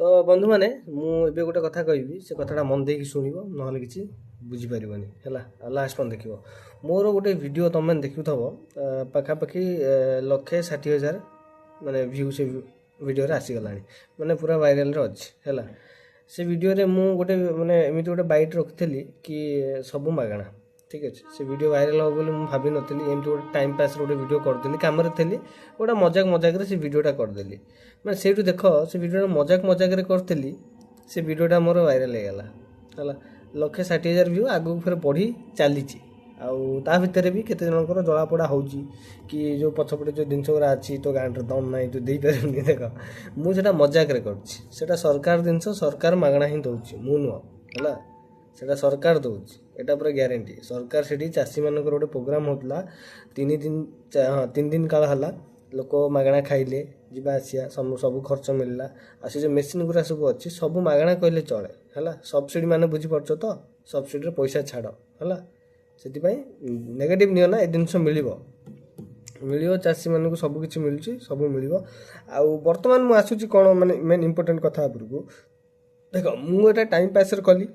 तो बंधु मैंने मुझे गोटे कथा कहि से कथा मन देकी शुण ना कि बुझीपर है लास्ट पन देख मोर गोटे वीडियो तुम देखुव पखापाखि 1,60,000 माने व्यू से वीडियो आसीगला माने पूरा वायरल अच्छी है से वीडियो रे मु गोटे माने एमती गोटे बाइट रखी कि सबू मागणा ठीक अच्छे से वीडियो वायरल हो बोली भाभी नी एमती गोटे टाइम पास गोटे वीडियो करदेली कम थी गोटे मजाक मजाक से वीडियोटा करदेली मैं से देख से वीडियो मजाक मजाक करी से वीडियोटा मोर वायरल होगला है 1,60,000 व्यू आगू फिर बढ़ी चली ता भितर भी केते जनकर जलापोड़ा हो कि जो पछपटे जो जिनस गुरा अच्छी तो गाँव दम ना तो दे पारे देख मुझे मजाक कर सरकार जिनस सरकार मागणा ही दौर मु नुह है सेटा सरकार दौर एटा पूरा ग्यारंटी सरकार से चाषी मान गोटे प्रोग्राम होता 3 दिन काल है लोक मागणा खाइले जीवा आसिया सब खर्च मिलला आ से जो मेसीन गुरा सब अच्छी सब मागणा कहले चले है सब्सिडी मान बुझीपार तो सब्सिडी पैसा छाड़ है से नेगेटिव नियो ना ए जिन मिल चाषी मानक सबकि मिलूँ सब मिल बर्तमान मुझे आसूँ कौन माने मेन इंपोर्टेंट कथा उपरको देख मुझे टाइम पास कली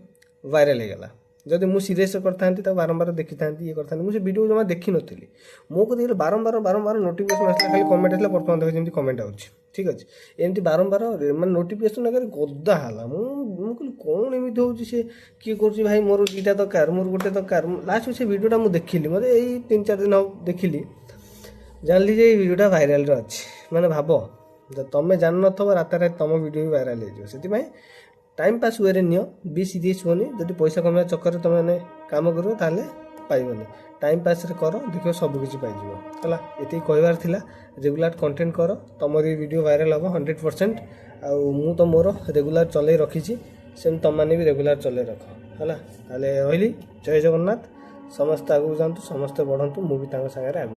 वायरल होगला जदि मुझे सीरीयस करता बारंबार देखी था ये करता मुझे वीडियो जमा देखी नी मो को बारंबार बारंबार नोटिफिकेशन आसला खाली कमेंट आसला बर्तमान देख जमी कमेंट आउट ठीक अच्छे एमती बारंबार मैं नोटिफिकेशन आगे गदा है मुझे कौन एमती हो किए कर भाई मोर दुईटा दरकार मोर गोटे दरकार लास्ट से वीडियोटा मुझे देखिली मतलब यही 3-4 दिन हम देखिली जानली जे वीडियोटा वायरल अच्छी मैंने भाव जब तुम्हें जान न रात तुम वीडियो भी वायरल हो टाइम पास वे नियो बी सीरीयस होनी जब पैसा कमाया चक्कर तुम मैंने काम करो ताले पाइबनी टाइम पास कर देख सबकि पाइज है ये कहबार थिला रेगुलर कंटेंट कर तुम वीडियो वायरल हम 100% आउ तो मोर रेगुलर चल रखी से तुम मैंने भी रेगुलर चल रख है रही जय जगन्नाथ समस्त आगू जातु समस्ते बढ़ंतु मुझे सागर आगे